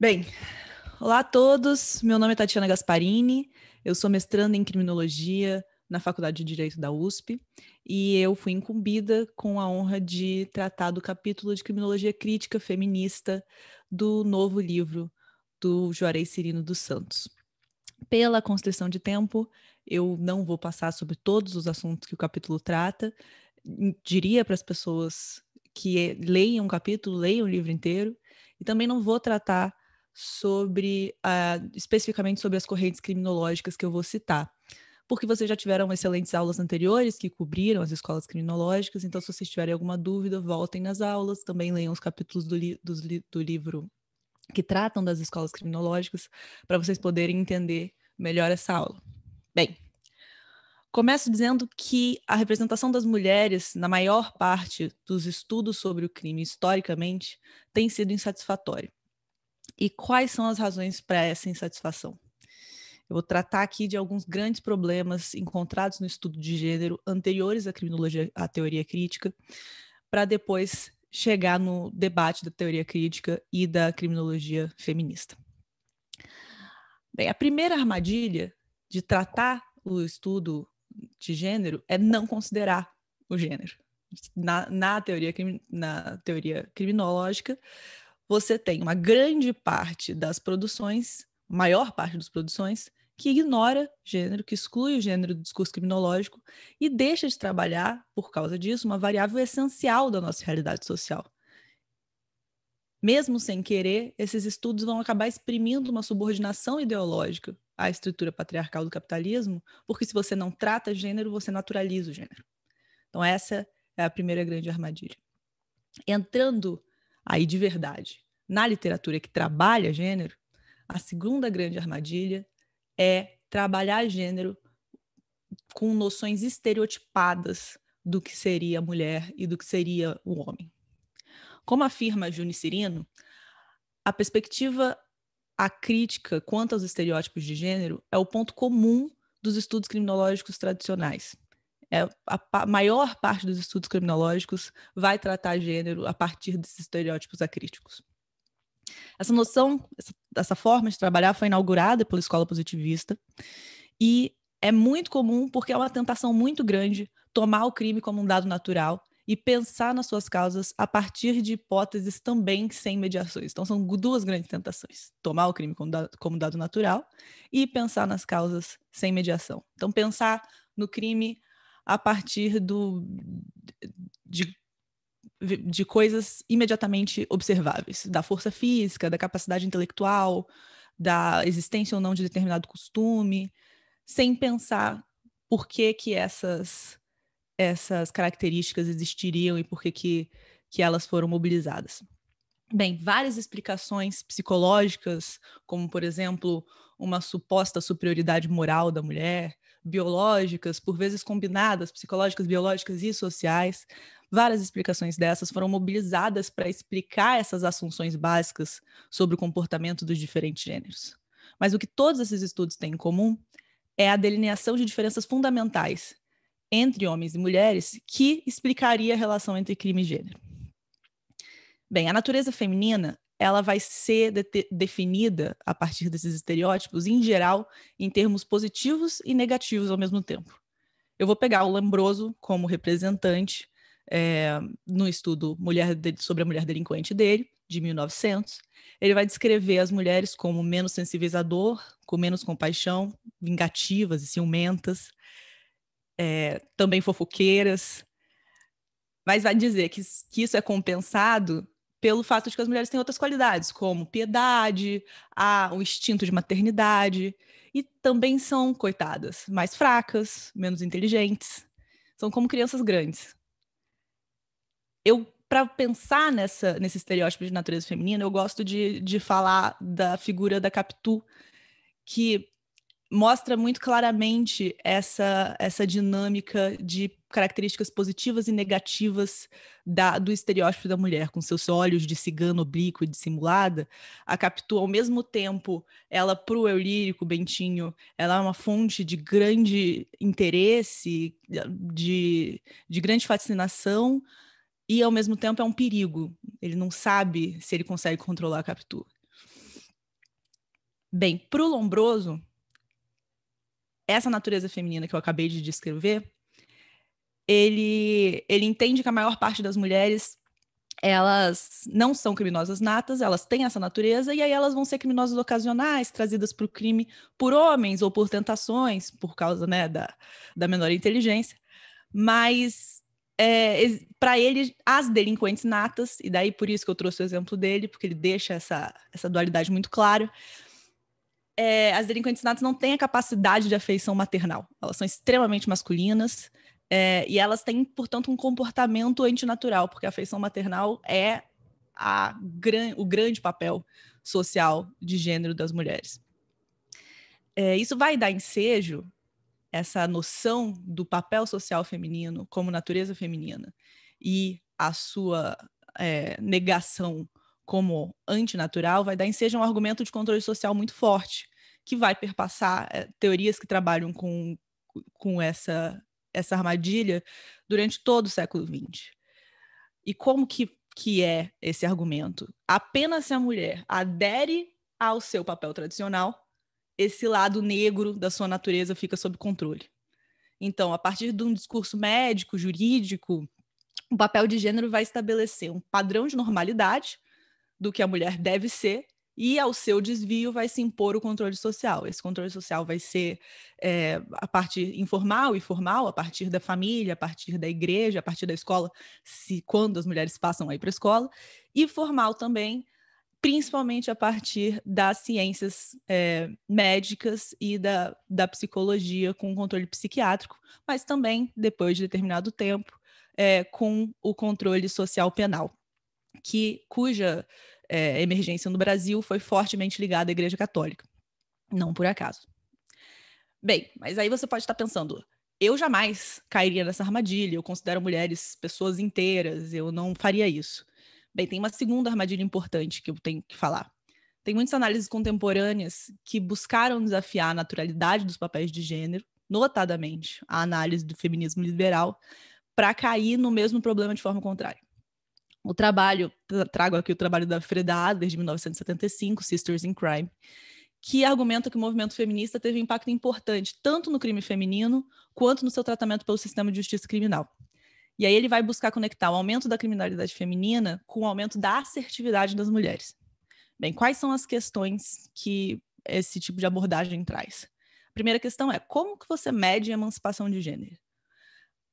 Bem, olá a todos. Meu nome é Tatiana Gasparini. Eu sou mestranda em Criminologia na Faculdade de Direito da USP e eu fui incumbida com a honra de tratar do capítulo de Criminologia Crítica Feminista do novo livro do Juarez Cirino dos Santos. Pela constrição de tempo, eu não vou passar sobre todos os assuntos que o capítulo trata. Diria para as pessoas que leiam o capítulo, leiam o livro inteiro, e também não vou tratar especificamente sobre as correntes criminológicas que eu vou citar, porque vocês já tiveram excelentes aulas anteriores que cobriram as escolas criminológicas, então se vocês tiverem alguma dúvida, voltem nas aulas, também leiam os capítulos do livro que tratam das escolas criminológicas, para vocês poderem entender melhor essa aula. Bem, começo dizendo que a representação das mulheres na maior parte dos estudos sobre o crime historicamente tem sido insatisfatória. E quais são as razões para essa insatisfação? Eu vou tratar aqui de alguns grandes problemas encontrados no estudo de gênero anteriores à criminologia, à teoria crítica, para depois chegar no debate da teoria crítica e da criminologia feminista. Bem, a primeira armadilha de tratar o estudo de gênero é não considerar o gênero. Na teoria criminológica, você tem uma grande parte das produções, maior parte das produções, que ignora gênero, que exclui o gênero do discurso criminológico e deixa de trabalhar, por causa disso, uma variável essencial da nossa realidade social. Mesmo sem querer, esses estudos vão acabar exprimindo uma subordinação ideológica à estrutura patriarcal do capitalismo, porque se você não trata gênero, você naturaliza o gênero. Então essa é a primeira grande armadilha. Entrando aí de verdade na literatura que trabalha gênero, a segunda grande armadilha é trabalhar gênero com noções estereotipadas do que seria a mulher e do que seria o homem. Como afirma Juni Cirino, a perspectiva crítica quanto aos estereótipos de gênero é o ponto comum dos estudos criminológicos tradicionais. A maior parte dos estudos criminológicos vai tratar gênero a partir desses estereótipos acríticos. Essa noção, essa forma de trabalhar foi inaugurada pela escola positivista e é muito comum porque é uma tentação muito grande tomar o crime como um dado natural e pensar nas suas causas a partir de hipóteses também sem mediações. Então, são duas grandes tentações. Tomar o crime como dado natural e pensar nas causas sem mediação. Então, pensar no crime a partir de coisas imediatamente observáveis, da força física, da capacidade intelectual, da existência ou não de determinado costume, sem pensar por que essas características existiriam e por que elas foram mobilizadas. Bem, várias explicações psicológicas, como, por exemplo, uma suposta superioridade moral da mulher, biológicas, por vezes combinadas, psicológicas, biológicas e sociais, várias explicações dessas foram mobilizadas para explicar essas assunções básicas sobre o comportamento dos diferentes gêneros. Mas o que todos esses estudos têm em comum é a delineação de diferenças fundamentais entre homens e mulheres que explicaria a relação entre crime e gênero. Bem, a natureza feminina ela vai ser definida a partir desses estereótipos, em geral, em termos positivos e negativos ao mesmo tempo. Eu vou pegar o Lombroso como representante no estudo sobre a mulher delinquente dele, de 1900. Ele vai descrever as mulheres como menos sensíveis à dor, com menos compaixão, vingativas e ciumentas, também fofoqueiras, mas vai dizer que isso é compensado pelo fato de que as mulheres têm outras qualidades, como piedade, o instinto de maternidade, e também são, coitadas, mais fracas, menos inteligentes, são como crianças grandes. Para pensar nesse estereótipo de natureza feminina, eu gosto de falar da figura da Capitu, que mostra muito claramente essa dinâmica de características positivas e negativas do estereótipo da mulher, com seus olhos de cigana oblíqua e dissimulada. A Capitu, ao mesmo tempo, ela, para o eu lírico, Bentinho, ela é uma fonte de grande interesse, de grande fascinação, e, ao mesmo tempo, é um perigo. Ele não sabe se ele consegue controlar a Capitu. Bem, para o Lombroso, essa natureza feminina que eu acabei de descrever, ele entende que a maior parte das mulheres, elas não são criminosas natas, elas têm essa natureza, e aí elas vão ser criminosas ocasionais, trazidas para o crime por homens ou por tentações, por causa, né, da menor inteligência. Mas, para ele, as delinquentes natas, e daí por isso que eu trouxe o exemplo dele, porque ele deixa essa dualidade muito clara, as delinquentes natas não têm a capacidade de afeição maternal. Elas são extremamente masculinas, e elas têm, portanto, um comportamento antinatural, porque a afeição maternal é o grande papel social de gênero das mulheres. Isso vai dar ensejo, essa noção do papel social feminino como natureza feminina e a sua negação como antinatural, vai dar ensejo um argumento de controle social muito forte, que vai perpassar teorias que trabalham com essa armadilha durante todo o século XX. E como que é esse argumento? Apenas se a mulher adere ao seu papel tradicional, esse lado negro da sua natureza fica sob controle. Então, a partir de um discurso médico, jurídico, o papel de gênero vai estabelecer um padrão de normalidade do que a mulher deve ser, e ao seu desvio vai se impor o controle social. Esse controle social vai ser a partir informal e formal, a partir da família, a partir da igreja, a partir da escola, quando as mulheres passam aí para a escola, e formal também, principalmente a partir das ciências médicas e da psicologia com controle psiquiátrico, mas também, depois de determinado tempo, com o controle social penal, cuja emergência no Brasil foi fortemente ligada à Igreja Católica. Não por acaso. Bem, mas aí você pode estar pensando, eu jamais cairia nessa armadilha, eu considero mulheres pessoas inteiras, eu não faria isso. Bem, tem uma segunda armadilha importante que eu tenho que falar. Tem muitas análises contemporâneas que buscaram desafiar a naturalidade dos papéis de gênero, notadamente a análise do feminismo liberal, para cair no mesmo problema de forma contrária. Trago aqui o trabalho da Freda Adler, de 1975, Sisters in Crime, que argumenta que o movimento feminista teve um impacto importante tanto no crime feminino quanto no seu tratamento pelo sistema de justiça criminal. E aí ele vai buscar conectar o aumento da criminalidade feminina com o aumento da assertividade das mulheres. Bem, quais são as questões que esse tipo de abordagem traz? A primeira questão é, como que você mede a emancipação de gênero?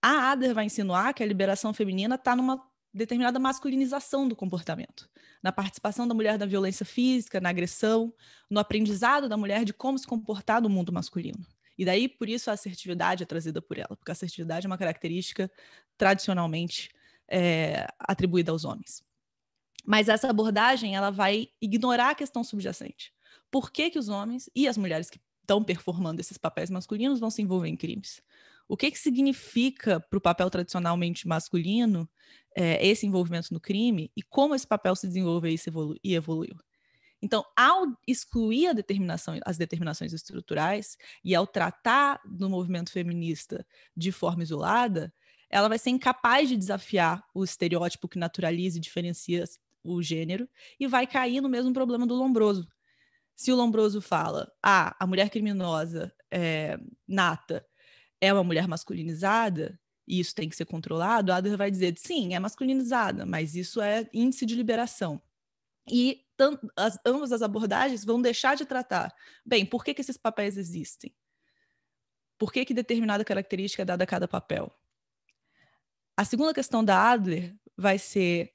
A Adler vai insinuar que a liberação feminina está numa determinada masculinização do comportamento, na participação da mulher na violência física, na agressão, no aprendizado da mulher de como se comportar no mundo masculino. E daí, por isso, a assertividade é trazida por ela, porque a assertividade é uma característica tradicionalmente atribuída aos homens. Mas essa abordagem ela vai ignorar a questão subjacente. Por que os homens e as mulheres que estão performando esses papéis masculinos vão se envolver em crimes? O que significa para o papel tradicionalmente masculino esse envolvimento no crime e como esse papel se desenvolveu e evoluiu? Então, ao excluir as determinações estruturais e ao tratar do movimento feminista de forma isolada, ela vai ser incapaz de desafiar o estereótipo que naturaliza e diferencia o gênero e vai cair no mesmo problema do Lombroso. Se o Lombroso fala, a mulher criminosa nata é uma mulher masculinizada, e isso tem que ser controlado, a Adler vai dizer, sim, é masculinizada, mas isso é índice de liberação. E ambas as abordagens vão deixar de tratar, bem, por que esses papéis existem? Por que determinada característica é dada a cada papel? A segunda questão da Adler vai ser,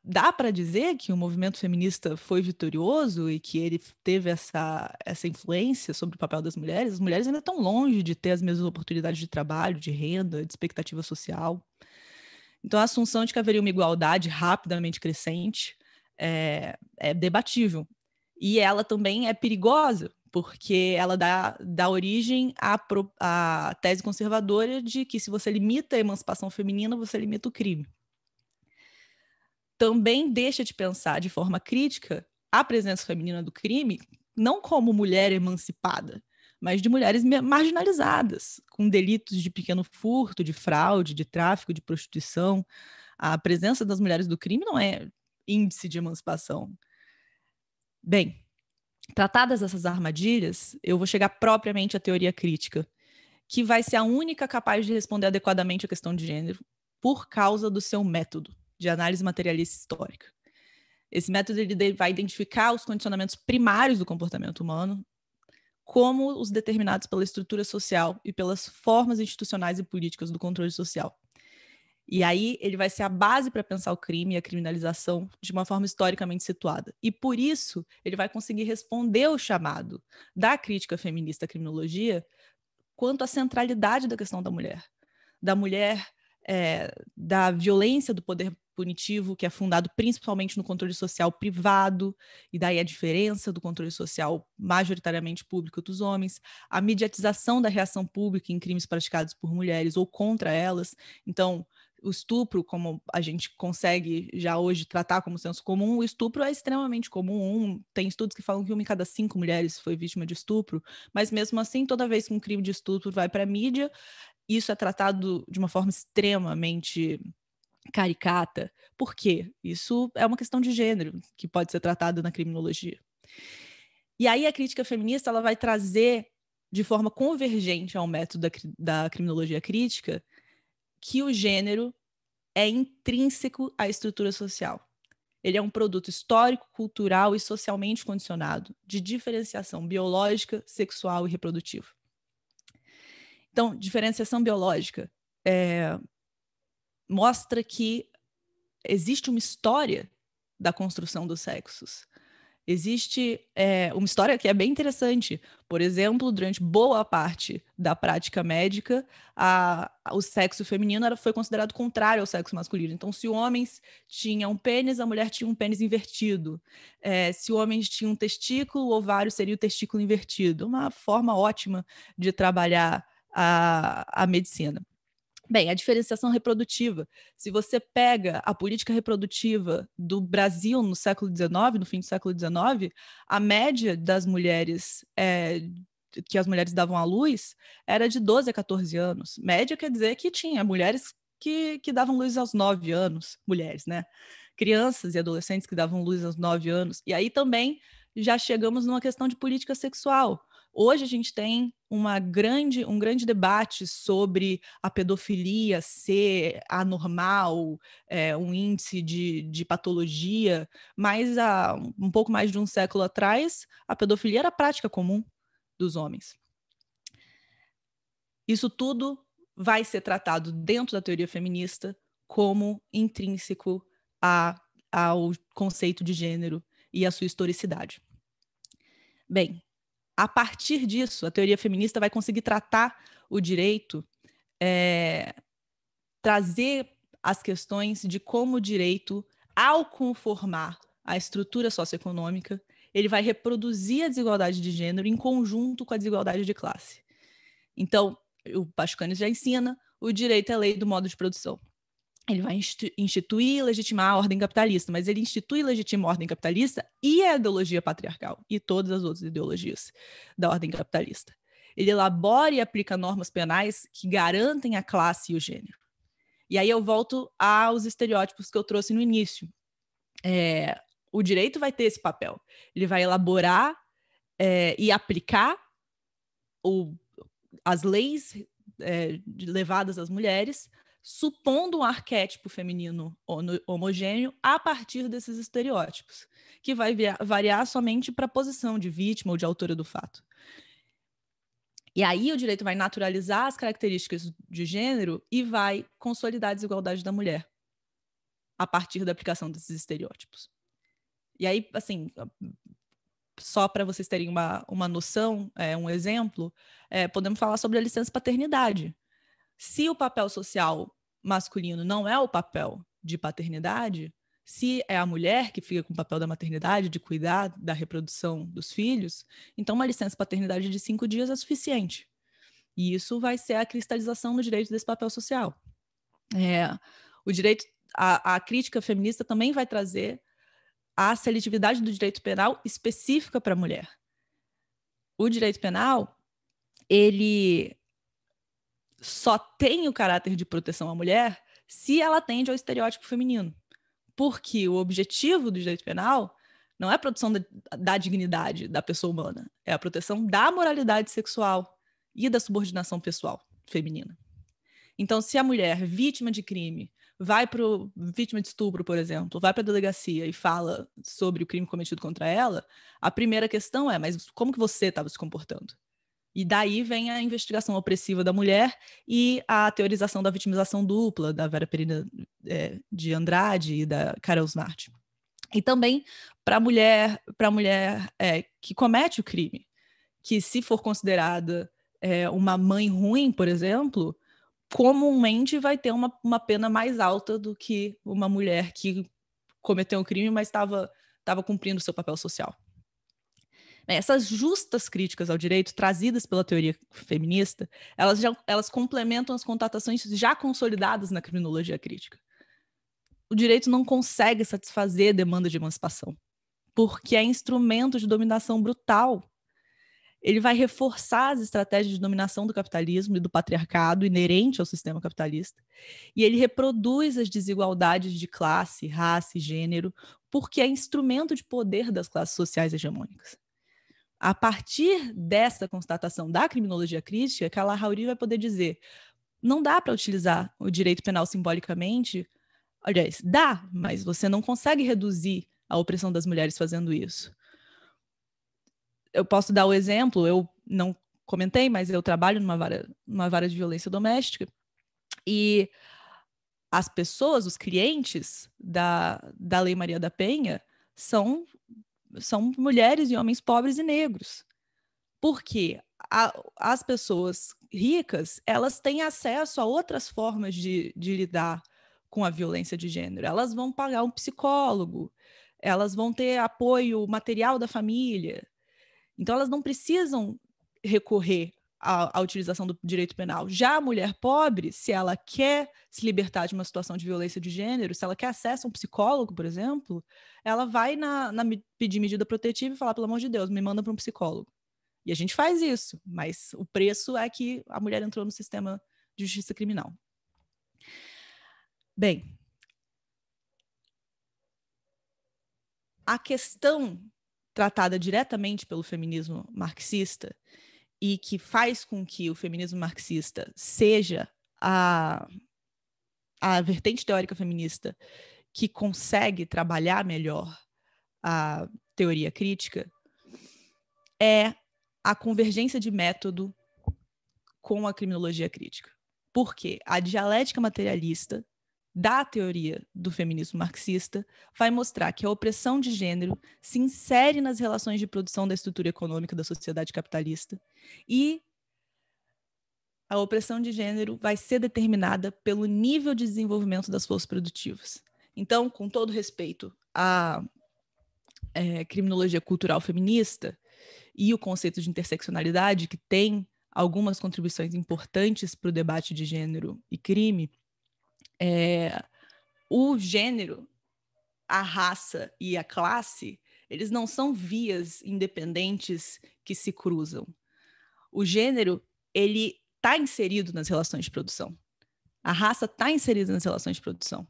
dá para dizer que o movimento feminista foi vitorioso e que ele teve essa influência sobre o papel das mulheres? As mulheres ainda estão longe de ter as mesmas oportunidades de trabalho, de renda, de expectativa social. Então, a assunção de que haveria uma igualdade rapidamente crescente é debatível. E ela também é perigosa, porque ela dá origem à tese conservadora de que se você limita a emancipação feminina, você limita o crime. Também deixa de pensar de forma crítica a presença feminina do crime, não como mulher emancipada, mas de mulheres marginalizadas, com delitos de pequeno furto, de fraude, de tráfico, de prostituição. A presença das mulheres do crime não é índice de emancipação. Bem, tratadas essas armadilhas, eu vou chegar propriamente à teoria crítica, que vai ser a única capaz de responder adequadamente à questão de gênero por causa do seu método de análise materialista histórica. Esse método ele vai identificar os condicionamentos primários do comportamento humano como os determinados pela estrutura social e pelas formas institucionais e políticas do controle social. E aí ele vai ser a base para pensar o crime e a criminalização de uma forma historicamente situada. E por isso ele vai conseguir responder ao chamado da crítica feminista à criminologia quanto à centralidade da questão da mulher, da violência do poder punitivo, que é fundado principalmente no controle social privado, e daí a diferença do controle social majoritariamente público dos homens, a mediatização da reação pública em crimes praticados por mulheres ou contra elas. Então, o estupro, como a gente consegue já hoje tratar como senso comum, o estupro é extremamente comum. Tem estudos que falam que 1 em cada 5 mulheres foi vítima de estupro, mas mesmo assim, toda vez que um crime de estupro vai para a mídia, isso é tratado de uma forma extremamente caricata. Por quê? Isso é uma questão de gênero que pode ser tratada na criminologia. E aí a crítica feminista ela vai trazer de forma convergente ao método da criminologia crítica que o gênero é intrínseco à estrutura social. Ele é um produto histórico, cultural e socialmente condicionado de diferenciação biológica, sexual e reprodutiva. Então, diferenciação biológica mostra que existe uma história da construção dos sexos. Existe uma história que é bem interessante. Por exemplo, durante boa parte da prática médica, o sexo feminino foi considerado contrário ao sexo masculino. Então, se homens tinham um pênis, a mulher tinha um pênis invertido. Se homens tinham um testículo, o ovário seria o testículo invertido. Uma forma ótima de trabalhar a medicina. Bem, a diferenciação reprodutiva. Se você pega a política reprodutiva do Brasil no século XIX, no fim do século XIX, a média das mulheres que as mulheres davam à luz era de 12 a 14 anos. Média quer dizer que tinha mulheres que davam luz aos 9 anos, mulheres, né? Crianças e adolescentes que davam luz aos 9 anos. E aí também já chegamos numa questão de política sexual. Hoje a gente tem um grande debate sobre a pedofilia ser anormal, um índice de patologia, mas há um pouco mais de um século atrás, a pedofilia era prática comum dos homens. Isso tudo vai ser tratado dentro da teoria feminista como intrínseco ao conceito de gênero e à sua historicidade. Bem, a partir disso, a teoria feminista vai conseguir tratar o direito, trazer as questões de como o direito, ao conformar a estrutura socioeconômica, ele vai reproduzir a desigualdade de gênero em conjunto com a desigualdade de classe. Então, o Pascanes já ensina, o direito é lei do modo de produção. Ele vai instituir e legitimar a ordem capitalista, mas ele institui e legitima a ordem capitalista e a ideologia patriarcal, e todas as outras ideologias da ordem capitalista. Ele elabora e aplica normas penais que garantem a classe e o gênero. E aí eu volto aos estereótipos que eu trouxe no início. O direito vai ter esse papel. Ele vai elaborar e aplicar as leis levadas às mulheres, supondo um arquétipo feminino homogêneo a partir desses estereótipos, que vai variar somente para a posição de vítima ou de autora do fato. E aí o direito vai naturalizar as características de gênero e vai consolidar a desigualdade da mulher a partir da aplicação desses estereótipos. E aí, assim, só para vocês terem uma noção, um exemplo, podemos falar sobre a licença paternidade. Se o papel social masculino não é o papel de paternidade, se é a mulher que fica com o papel da maternidade, de cuidar da reprodução dos filhos, então uma licença paternidade de 5 dias é suficiente. E isso vai ser a cristalização no direito desse papel social. O direito, a crítica feminista também vai trazer a seletividade do direito penal específica para a mulher. O direito penal, ele só tem o caráter de proteção à mulher se ela atende ao estereótipo feminino. Porque o objetivo do direito penal Não é a proteção da dignidade da pessoa humana, é a proteção da moralidade sexual e da subordinação pessoal feminina. Então, se a mulher vítima de crime vítima de estupro, por exemplo, vai para a delegacia e fala sobre o crime cometido contra ela, a primeira questão é, mas como que você estava se comportando? E daí vem a investigação opressiva da mulher e a teorização da vitimização dupla da Vera Perina de Andrade e da Carol Smart. E também para a mulher que comete o crime, que se for considerada uma mãe ruim, por exemplo, comumente vai ter uma pena mais alta do que uma mulher que cometeu um crime, mas estava cumprindo o seu papel social. Essas justas críticas ao direito trazidas pela teoria feminista, elas complementam as constatações já consolidadas na criminologia crítica. O direito não consegue satisfazer a demanda de emancipação, porque é instrumento de dominação brutal. Ele vai reforçar as estratégias de dominação do capitalismo e do patriarcado inerente ao sistema capitalista, e ele reproduz as desigualdades de classe, raça e gênero, porque é instrumento de poder das classes sociais hegemônicas. A partir dessa constatação da criminologia crítica, Kalahari vai poder dizer: não dá para utilizar o direito penal simbolicamente. Aliás, dá, mas você não consegue reduzir a opressão das mulheres fazendo isso. Eu posso dar o exemplo, eu não comentei, mas eu trabalho numa vara de violência doméstica, e as pessoas, os clientes da Lei Maria da Penha, são mulheres e homens pobres e negros. Porque as pessoas ricas, elas têm acesso a outras formas de lidar com a violência de gênero. Elas vão pagar um psicólogo, elas vão ter apoio material da família. Então, elas não precisam recorrer à utilização do direito penal. Já a mulher pobre, se ela quer se libertar de uma situação de violência de gênero, se ela quer acesso a um psicólogo, por exemplo, ela vai pedir medida protetiva e falar: pelo amor de Deus, me manda para um psicólogo. E a gente faz isso, mas o preço é que a mulher entrou no sistema de justiça criminal. Bem, a questão tratada diretamente pelo feminismo marxista e que faz com que o feminismo marxista seja a vertente teórica feminista que consegue trabalhar melhor a teoria crítica é a convergência de método com a criminologia crítica. Porque a dialética materialista da teoria do feminismo marxista vai mostrar que a opressão de gênero se insere nas relações de produção da estrutura econômica da sociedade capitalista e a opressão de gênero vai ser determinada pelo nível de desenvolvimento das forças produtivas. Então, com todo respeito à criminologia cultural feminista e o conceito de interseccionalidade, que tem algumas contribuições importantes para o debate de gênero e crime, o gênero, a raça e a classe, eles não são vias independentes que se cruzam. O gênero, ele está inserido nas relações de produção. A raça está inserida nas relações de produção.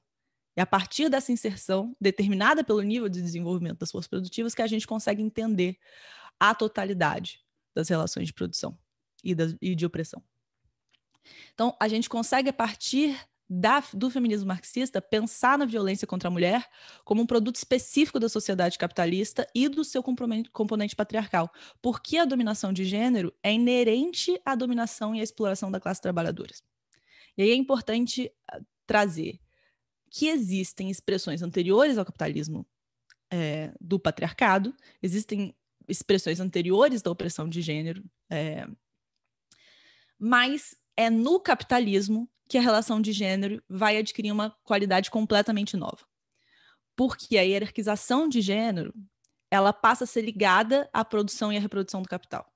É a partir dessa inserção, determinada pelo nível de desenvolvimento das forças produtivas, que a gente consegue entender a totalidade das relações de produção e de opressão. Então, a gente consegue, a partir do feminismo marxista, pensar na violência contra a mulher como um produto específico da sociedade capitalista e do seu componente patriarcal, porque a dominação de gênero é inerente à dominação e à exploração da classe trabalhadora. E aí é importante trazer que existem expressões anteriores ao capitalismo do patriarcado, existem expressões anteriores da opressão de gênero, mas é no capitalismo que a relação de gênero vai adquirir uma qualidade completamente nova. Porque a hierarquização de gênero, ela passa a ser ligada à produção e à reprodução do capital.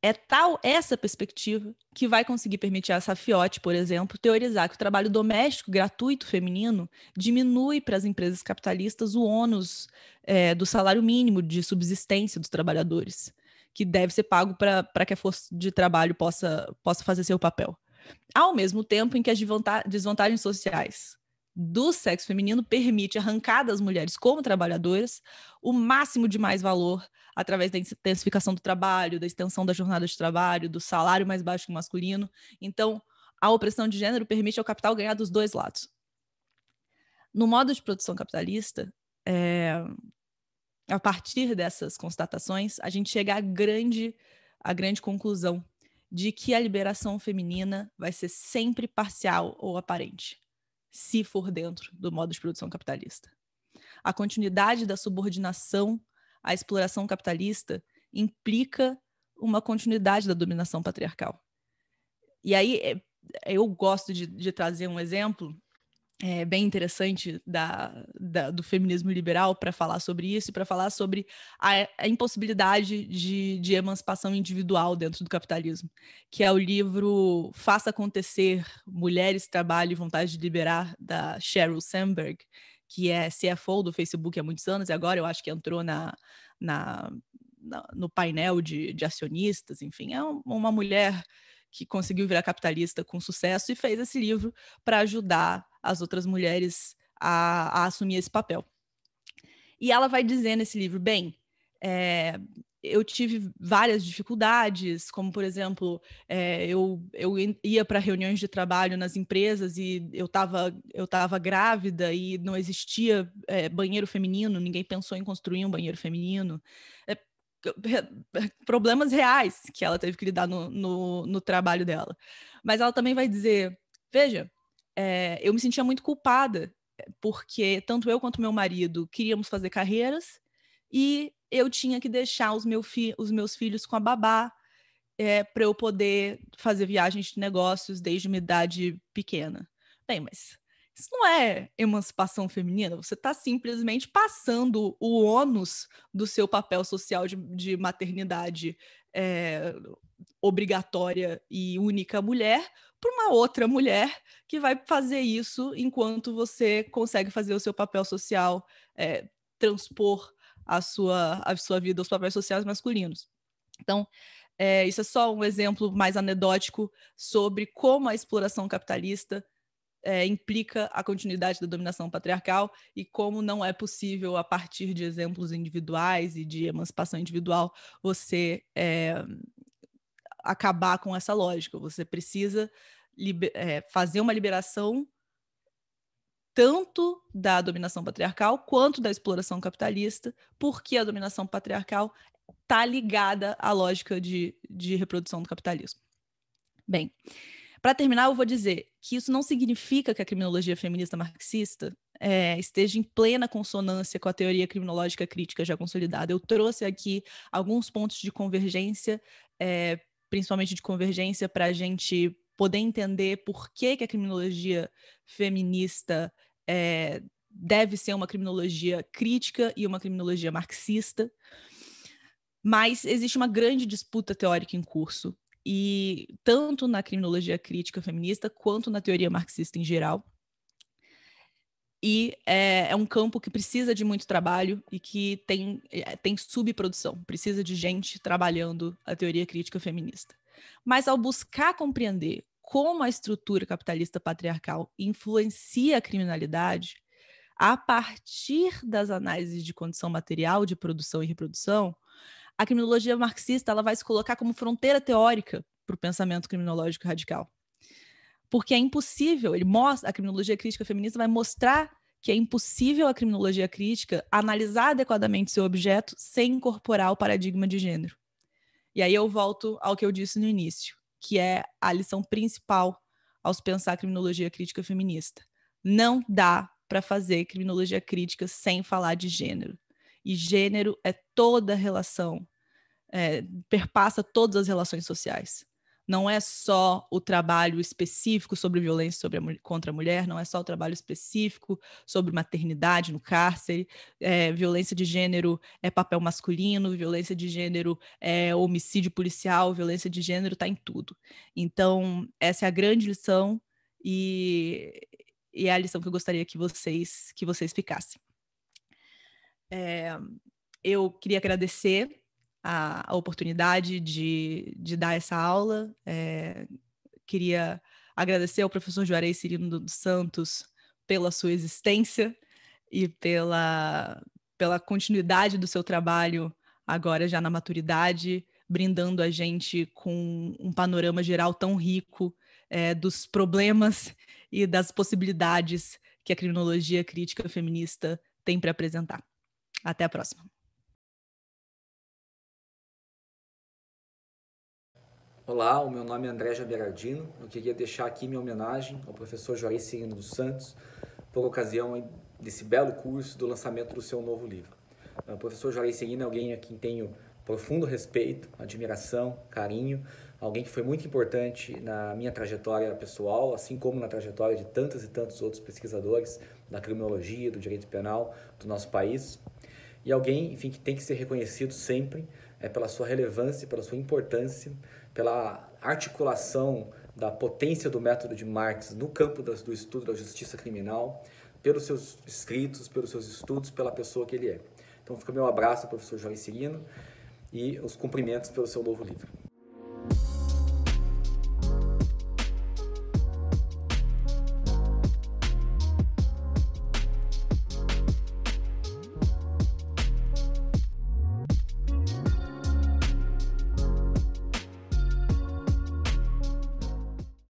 É tal essa perspectiva que vai conseguir permitir a Safiotti, por exemplo, teorizar que o trabalho doméstico gratuito feminino diminui para as empresas capitalistas o ônus do salário mínimo de subsistência dos trabalhadores, que deve ser pago para que a força de trabalho possa fazer seu papel. Ao mesmo tempo em que as desvantagens sociais do sexo feminino permite arrancar das mulheres como trabalhadoras o máximo de mais valor através da intensificação do trabalho, da extensão da jornada de trabalho, do salário mais baixo que o masculino. Então, a opressão de gênero permite ao capital ganhar dos dois lados. No modo de produção capitalista, a partir dessas constatações, a gente chega à grande conclusão de que a liberação feminina vai ser sempre parcial ou aparente, se for dentro do modo de produção capitalista. A continuidade da subordinação à exploração capitalista implica uma continuidade da dominação patriarcal. E aí, eu gosto de trazer um exemplo bem interessante do feminismo liberal para falar sobre isso e para falar sobre a impossibilidade de emancipação individual dentro do capitalismo, que é o livro Faça Acontecer, Mulheres, Trabalho e Vontade de Liberar, da Sheryl Sandberg, que é CFO do Facebook há muitos anos, e agora eu acho que entrou no painel de acionistas, enfim, é uma mulher que conseguiu virar capitalista com sucesso e fez esse livro para ajudar as outras mulheres a assumir esse papel. E ela vai dizer nesse livro, eu tive várias dificuldades, como, por exemplo, eu ia para reuniões de trabalho nas empresas e eu tava grávida e não existia banheiro feminino, ninguém pensou em construir um banheiro feminino. Problemas reais que ela teve que lidar no trabalho dela. Mas ela também vai dizer, veja, eu me sentia muito culpada, porque tanto eu quanto meu marido queríamos fazer carreiras e eu tinha que deixar os meus filhos com a babá para eu poder fazer viagens de negócios desde uma idade pequena. Bem, mas isso não é emancipação feminina, você está simplesmente passando o ônus do seu papel social de maternidade obrigatória e única mulher para uma outra mulher que vai fazer isso enquanto você consegue fazer o seu papel social, transpor a sua vida aos papéis sociais masculinos. Então, isso é só um exemplo mais anedótico sobre como a exploração capitalista implica a continuidade da dominação patriarcal e como não é possível, a partir de exemplos individuais e de emancipação individual, você acabar com essa lógica. Você precisa fazer uma liberação tanto da dominação patriarcal quanto da exploração capitalista, porque a dominação patriarcal está ligada à lógica de reprodução do capitalismo. Bem, para terminar, eu vou dizer que isso não significa que a criminologia feminista marxista esteja em plena consonância com a teoria criminológica crítica já consolidada. Eu trouxe aqui alguns pontos de convergência, principalmente de convergência, para a gente poder entender por que a criminologia feminista deve ser uma criminologia crítica e uma criminologia marxista. Mas existe uma grande disputa teórica em curso, e tanto na criminologia crítica feminista quanto na teoria marxista em geral. E é um campo que precisa de muito trabalho e que tem subprodução, precisa de gente trabalhando a teoria crítica feminista. Mas ao buscar compreender como a estrutura capitalista patriarcal influencia a criminalidade, a partir das análises de condição material de produção e reprodução, a criminologia marxista ela vai se colocar como fronteira teórica para o pensamento criminológico radical. Porque é impossível, a criminologia crítica feminista vai mostrar que é impossível a criminologia crítica analisar adequadamente seu objeto sem incorporar o paradigma de gênero. E aí eu volto ao que eu disse no início, que é a lição principal ao se pensar a criminologia crítica feminista. Não dá para fazer criminologia crítica sem falar de gênero. E gênero é toda relação, perpassa todas as relações sociais. Não é só o trabalho específico sobre violência contra a mulher, não é só o trabalho específico sobre maternidade no cárcere. Violência de gênero é papel masculino, violência de gênero é homicídio policial, violência de gênero está em tudo. Então, essa é a grande lição e é a lição que eu gostaria que vocês ficassem. Eu queria agradecer a oportunidade de dar essa aula. Queria agradecer ao professor Juarez Cirino dos Santos pela sua existência e pela continuidade do seu trabalho agora já na maturidade, brindando a gente com um panorama geral tão rico dos problemas e das possibilidades que a criminologia crítica feminista tem para apresentar. Até a próxima. Olá, o meu nome é André Jaberardino. Eu queria deixar aqui minha homenagem ao professor Juarez Serino dos Santos por ocasião desse belo curso do lançamento do seu novo livro. O professor Juarez Serino é alguém a quem tenho profundo respeito, admiração, carinho, alguém que foi muito importante na minha trajetória pessoal, assim como na trajetória de tantos e tantos outros pesquisadores da criminologia, do direito penal do nosso país. E alguém, enfim, que tem que ser reconhecido sempre pela sua relevância, pela sua importância, pela articulação da potência do método de Marx no campo do estudo da justiça criminal, pelos seus escritos, pelos seus estudos, pela pessoa que ele é. Então fica o meu abraço ao professor João Serino e os cumprimentos pelo seu novo livro.